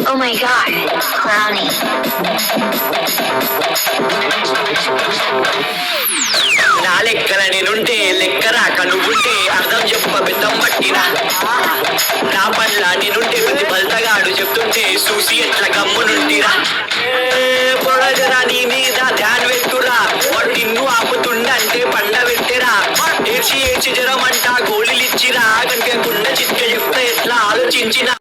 Oh my god, Clowny. నా లెక్కల నేనుంటే లెక్క రాక నువ్వుంటే అర్థం చెప్ప బెద్దం పట్టినా నా పట్ల నేనుంటే ప్రతి బల్తగాడు చెప్తుంటే చూసి ఎట్లా గమ్మునుంటిరా పొడగరా నీ మీద ధ్యాన్ వెట్టురా వాడు నిన్ను ఆపుతుండంటే పండ పెట్టిరా ఏడ్చి ఏడ్చి జ్వరం అంట గోళీలిచ్చిరా గంట గుండె చిట్క చెప్తే ఎట్లా ఆలోచించినా